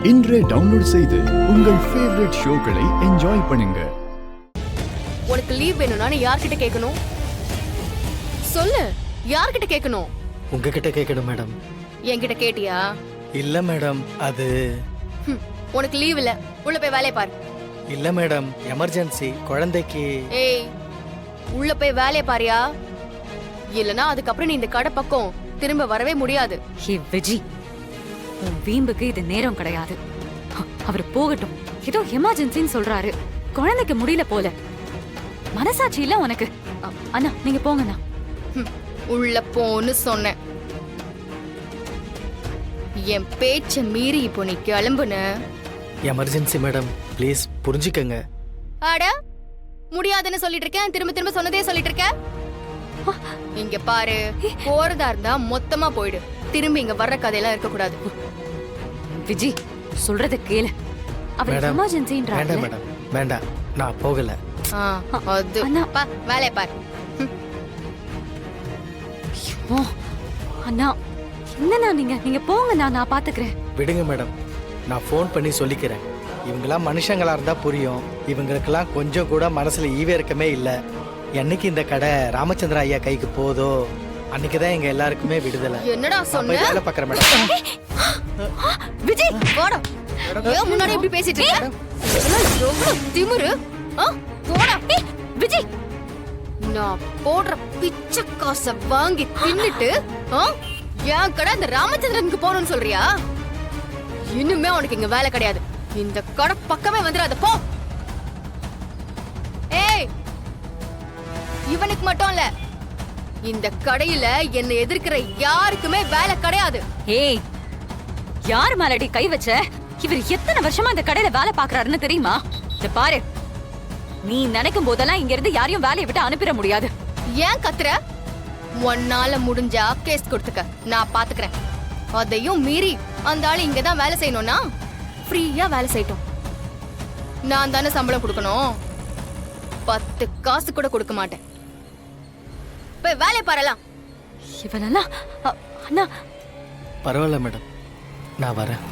இன்றே டவுன்லோட் செய்து உங்கள் ஃபேவரட் ஷோக்களை என்ஜாய் பண்ணுங்க. உனக்கு லீவ் வேணும்னா நீ யார்கிட்ட கேட்கணும்? சொல்லு, யார்கிட்ட கேட்கணும்? உங்ககிட்ட கேட்கணும் மேடம். என்கிட்ட கேட்டியா? இல்ல மேடம், அது உனக்கு லீவ் இல்ல, உள்ள போய் வேலையை பாரு. இல்ல மேடம், எமர்ஜென்சி குழந்தைக்கு. ஏய், உள்ள போய் வேலையை பாரியா, இல்லனா அதுக்கப்புறம் நீ இந்த கடை பக்கம் திரும்ப வரவே முடியாது. ஹே விஜி, உன் வீம்புக்கு இது நேரம் கிடையாது. அவர் போகட்டும், ஏதோ எமர்ஜென்சின்னு சொல்றாரு. குழந்தைக்கு முடியல போல. மனசாட்சி இல்ல உனக்கு? அண்ணா நீங்க போங்கண்ணா. உள்ள போன்னு சொன்னேன். என் பேச்ச மீறி இப்போ நீ கிளம்புன. எமர்ஜென்சி மேடம், ப்ளீஸ் புரிஞ்சுக்கங்க. அட, முடியாதுன்னு சொல்லிட்டு இருக்கேன், திரும்ப திரும்ப சொன்னதே சொல்லிட்டு இருக்க. இங்க பாரு, போறதா இருந்தா மொத்தமா போயிடு. திரும்பி இங்க வர்ற கதையெல்லாம் இருக்க கூடாது. விஜி சொல்றத கேளு. அவர் மேடம், எமர்ஜென்சின்றாரு. வேண்டாம் மேடம், வேண்டாம், நான் போகல. அது பா, வேலையை பாரு. ஓ அண்ணா, என்னண்ணா நீங்க போங்கண்ணா, நான் பாத்துக்கிறேன். விடுங்க மேடம், நான் ஃபோன் பண்ணி சொல்லிக்கிறேன். இவங்கெல்லாம் மனுஷங்களா இருந்தா புரியும். இவங்களுக்கெல்லாம் கொஞ்சம் கூட மனசுல ஈவேற்கமே இல்ல. என்னைக்கு இந்த கடை ராமச்சந்திர ஐயா கைக்கு போதோ அன்னைக்குதான் எங்க எல்லாருக்குமே விடுதலை. என்னடா சொன்ன? வேலை பாக்குறேன் மேடம். விஜி போடா. ஏன் முன்னாடி இப்படி பேசிட்டு இருக்க? எவ்வளவு திமிரு? போடா. விஜி, நான் போடுற பிச்சை காசை வாங்கி தின்னுட்டு என் கடை இந்த ராமச்சந்திரனுக்கு போகணும்னு சொல்றியா? இனிமே உனக்கு இங்க வேலை கிடையாது. இந்த கடை பக்கமே வந்துடாத, போ. ஏய், இவனுக்கு மட்டும் இல்ல, இந்த கடையில என்னை எதிர்க்கிற யாருக்குமே வேலை கிடையாது. ஏய், யார் மேலடி கை வச்ச? இவர் எத்தனை வருஷமா இந்த கடையில வேலை பாக்குறாருன்னு தெரியுமா? இத பாரு, நீ நினைக்கும் போதெல்லாம் இங்க இருந்து யாரையும் வேலையை விட்டு அனுப்பிட முடியாது. ஏன் கத்துற? ஒன்னால முடிஞ்சா கேஸ் கொடுத்துக்க, நான் பாத்துக்கிறேன். அதையும் மீறி அந்த ஆளு இங்கதான் வேலை செய்யணும்னா ஃப்ரீயா வேலை செய்யட்டும். நான் தானே சம்பளம் கொடுக்கணும். 10 காசு கூட கொடுக்க மாட்டேன். போய் வேலையை பாரலாம். இவனெல்லாம் அண்ணா. பரவாயில்ல மேடம், நான் வரேன்.